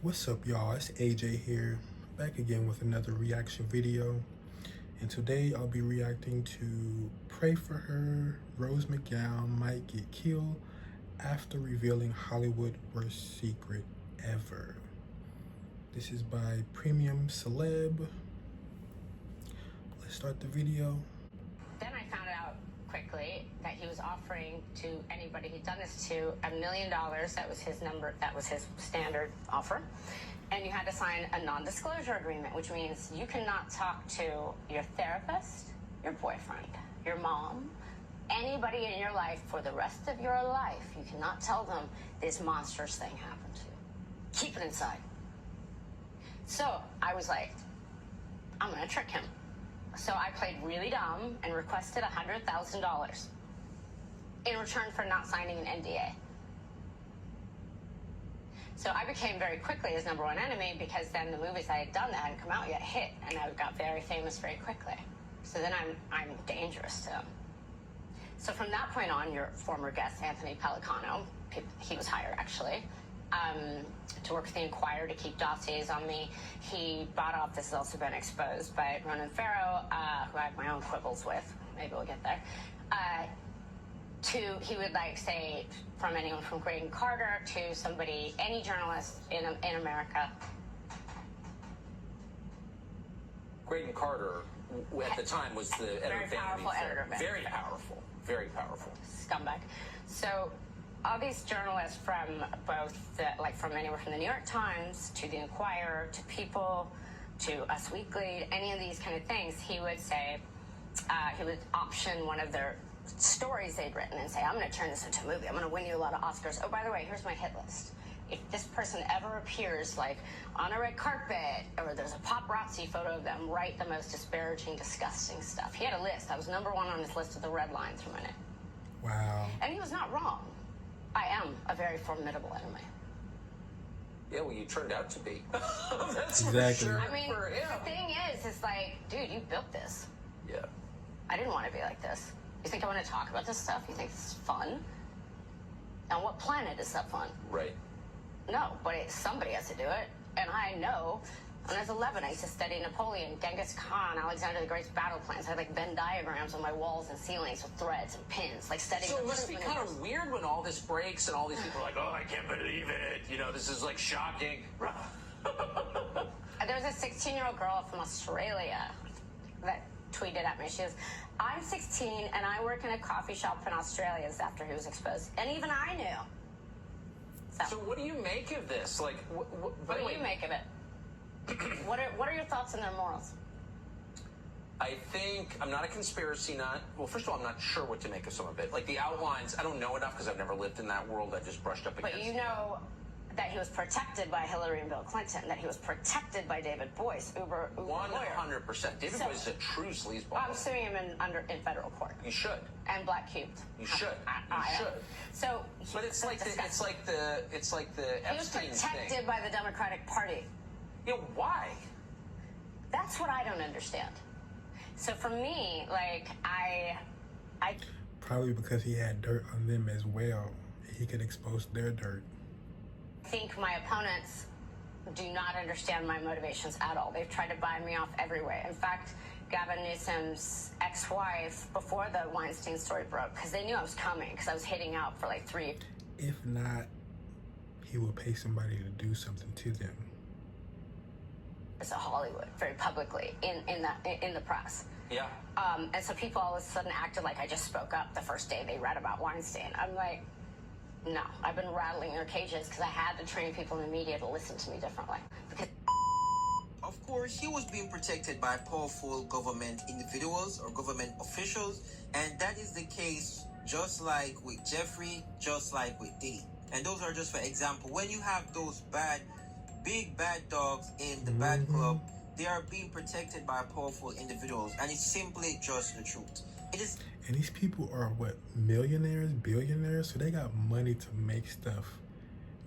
What's up, y'all? It's AJ here, back again with another reaction video. And today I'll be reacting to Pray for Her, Rose McGowan might get killed after revealing Hollywood's worst secret ever. This is by Premium Celeb. Let's start the video. Then I found out quickly that he was offering to anybody he'd done this to $1 million. That was his number. That was his standard offer. And you had to sign a non-disclosure agreement, which means you cannot talk to your therapist, your boyfriend, your mom, anybody in your life for the rest of your life. You cannot tell them this monstrous thing happened to you. Keep it inside. So I was like, I'm going to trick him. So I played really dumb and requested $100,000 in return for not signing an NDA. So I became very quickly his number one enemy because then the movies I had done that hadn't come out yet hit, and I got very famous very quickly. So then I'm dangerous to him. So from that point on, your former guest, Anthony Pellicano, he was hired actually, to work with the Inquirer to keep dossiers on me. He bought off, this has also been exposed by Ronan Farrow, who I have my own quibbles with, maybe we'll get there, he would like say from anyone from Graydon Carter to somebody, any journalist in America. Graydon Carter at the time was the very powerful editor of Very powerful, very powerful. Scumbag. So all these journalists from both, from anywhere from the New York Times to the Inquirer to People to Us Weekly, any of these kind of things, he would say, he would option one of their stories they'd written and say, I'm going to turn this into a movie. I'm going to win you a lot of Oscars. Oh, by the way, here's my hit list. If this person ever appears like on a red carpet or there's a paparazzi photo of them, write the most disparaging, disgusting stuff. He had a list. I was number one on his list of the red lines from it. Wow. And he was not wrong. I am a very formidable enemy. Yeah, well, you turned out to be. That's exactly. For sure. I mean, the thing is like, dude, you built this. Yeah. I didn't want to be like this. You think I want to talk about this stuff? You think this is fun? On what planet is that fun? Right. No, but somebody has to do it. And I know, when I was 11, I used to study Napoleon, Genghis Khan, Alexander the Great's battle plans. I had like Venn diagrams on my walls and ceilings with threads and pins, like studying. So it must be kind of weird when all this breaks and all these people are like, oh, I can't believe it. You know, this is like shocking. There was a 16-year-old girl from Australia that tweeted at me. She goes, I'm 16 and I work in a coffee shop in Australia after he was exposed. And even I knew. So what do you make of this? Like, what do you make of it? What are your thoughts on their morals? I think I'm not a conspiracy nut. Well, first of all, I'm not sure what to make of some of it. Like the outlines, I don't know enough because I've never lived in that world. I've just brushed up against. But you know that he was protected by Hillary and Bill Clinton, that he was protected by David Boyce, Uber 100%. David Boyce is a true sleazeball. I'm suing him in federal court. You should. And black cubed. You should. You should. So, but it's like the he was Epstein protected thing. by the Democratic Party. Yeah, why? That's what I don't understand. So for me, like I Probably because he had dirt on them as well. He could expose their dirt. I think my opponents do not understand my motivations at all. They've tried to buy me off every way. In fact, Gavin Newsom's ex-wife, before the Weinstein story broke, because they knew I was coming, because I was hitting out for like 3 years. If not, he will pay somebody to do something to them. It's a Hollywood, very publicly, in the press. Yeah. And so people all of a sudden acted like I just spoke up the first day they read about Weinstein. I'm like, no, I've been rattling their cages because I had to train people in the media to listen to me differently. Because of course, he was being protected by powerful government individuals or government officials, and that is the case just like with Jeffrey, just like with Diddy. And those are just for example. When you have those big bad dogs in the bad club, they are being protected by powerful individuals, and it's simply just the truth. It is. And these people are what, millionaires, billionaires? So they got money to make stuff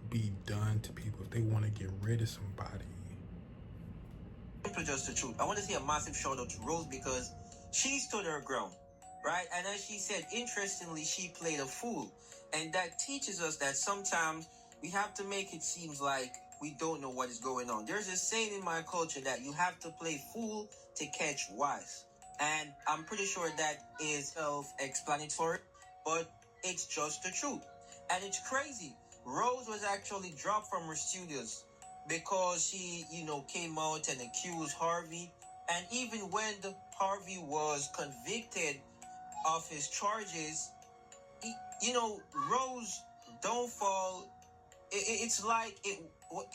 be done to people if they want to get rid of somebody. Simply just the truth. I want to say a massive shout out to Rose because she stood her ground, right? And as she said, interestingly, she played a fool. And that teaches us that sometimes we have to make it seem like we don't know what is going on. There's a saying in my culture that you have to play fool to catch wise. And I'm pretty sure that is self-explanatory, but it's just the truth. And it's crazy. Rose was actually dropped from her studios because she, came out and accused Harvey. And even when Harvey was convicted of his charges, Rose downfall, it's like it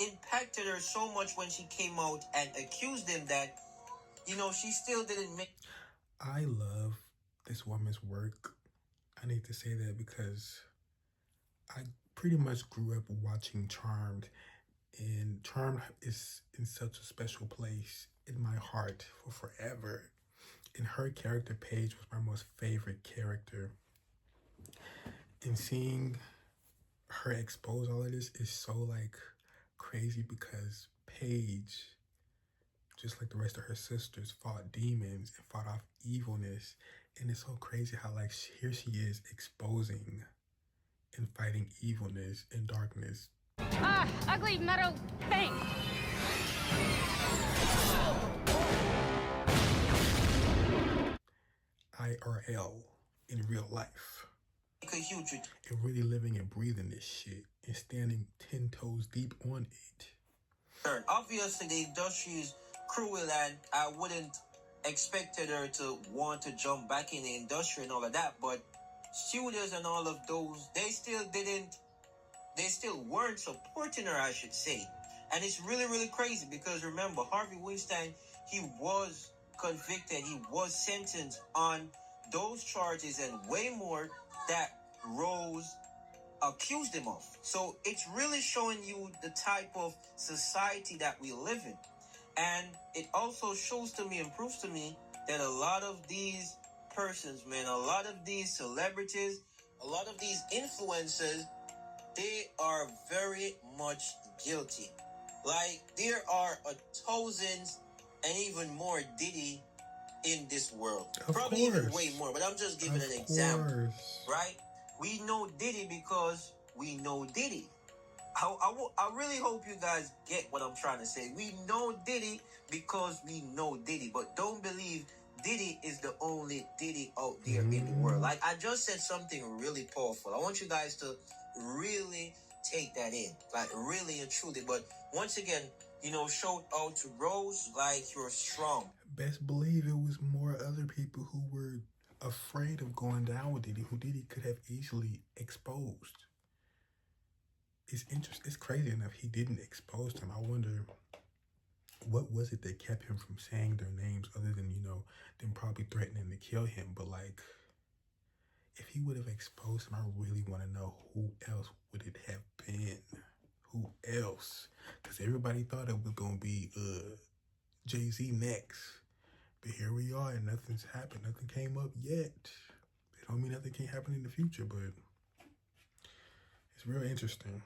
impacted her so much when she came out and accused him that, she still didn't make. I love this woman's work. I need to say that because I pretty much grew up watching Charmed, and Charmed is in such a special place in my heart for forever. And her character, Paige, was my most favorite character. And seeing her expose all of this is so like crazy because Paige, just like the rest of her sisters, fought demons and fought off evilness. And it's so crazy how like here she is exposing and fighting evilness and darkness. Ugly metal thing. IRL in real life. A huge and really living and breathing this shit and standing 10 toes deep on it. Obviously, the industry is cruel, and I wouldn't expected her to want to jump back in the industry and all of that. But studios and all of those, they still weren't supporting her, I should say. And it's really, really crazy because remember, Harvey Weinstein, he was convicted, he was sentenced on those charges and way more that Rose accused him of. So it's really showing you the type of society that we live in. And it also shows to me and proves to me that a lot of these persons, man, a lot of these celebrities, a lot of these influencers, they are very much guilty. Like, there are thousands and even more Diddy in this world. Probably even way more, but I'm just giving an example, right? We know Diddy because we know Diddy. I really hope you guys get what I'm trying to say. We know Diddy because we know Diddy, but don't believe Diddy is the only Diddy out there in the world. Like, I just said something really powerful. I want you guys to really take that in, like really and truly. But once again, shout out to Rose, like, you're strong. Best believe it was more other people who were afraid of going down with Diddy, who Diddy could have easily exposed. It's interesting. It's crazy enough he didn't expose them. I wonder what was it that kept him from saying their names, other than them probably threatening to kill him. But like, if he would have exposed him, I really want to know who else would it have been. Who else? Because everybody thought it was gonna be Jay-Z next. But here we are, and nothing's happened. Nothing came up yet. It don't mean nothing can't happen in the future, but it's real interesting.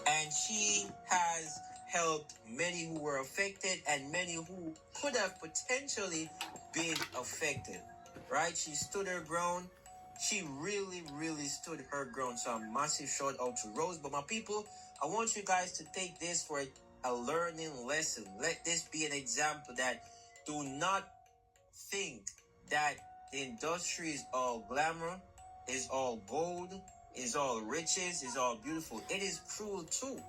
And she has helped many who were affected and many who could have potentially been affected, right? She stood her ground. She really, really stood her ground. So a massive shout out to Rose. But my people, I want you guys to take this for a learning lesson. Let this be an example that do not think that the industry is all glamour, is all gold, is all riches, is all beautiful. It is cruel too.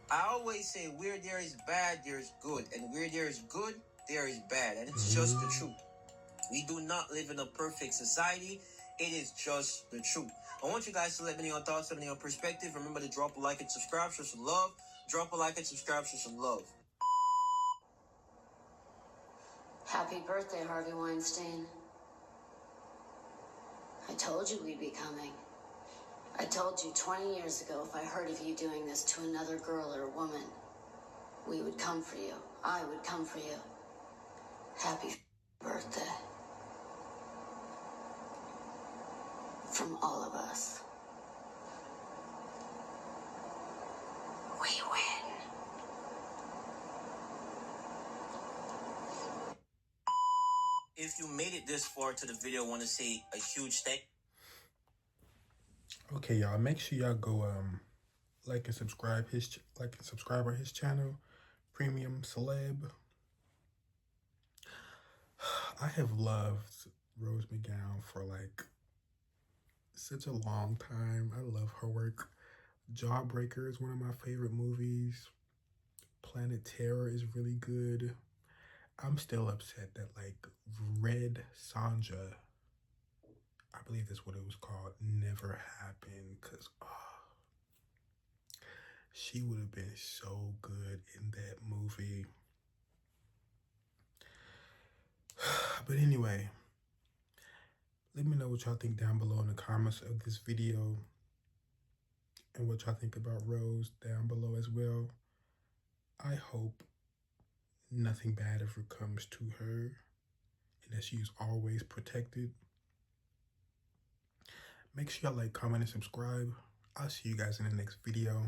I always say where there is bad, there is good. And where there is good, there is bad. And it's just the truth. We do not live in a perfect society. It is just the truth. I want you guys to let me know your thoughts, let me know your perspective. Remember to drop a like and subscribe, show some love. Drop a like and subscribe, show some love. Happy birthday, Harvey Weinstein. I told you we'd be coming. I told you 20 years ago if I heard of you doing this to another girl or woman, we would come for you. I would come for you. Happy birthday. From all of us. We win. If you made it this far to the video, I want to say a huge thank. Okay, y'all, make sure y'all go like and subscribe on his channel, Premium Celeb. I have loved Rose McGowan for like such a long time. I love her work. Jawbreaker is one of my favorite movies. Planet Terror is really good. I'm still upset that like Red Sonja, I believe that's what it was called, never happened, because she would have been so good in that movie. But anyway, let me know what y'all think down below in the comments of this video, and what y'all think about Rose down below as well. I hope nothing bad ever comes to her, and that she is always protected. Make sure y'all like, comment, and subscribe. I'll see you guys in the next video.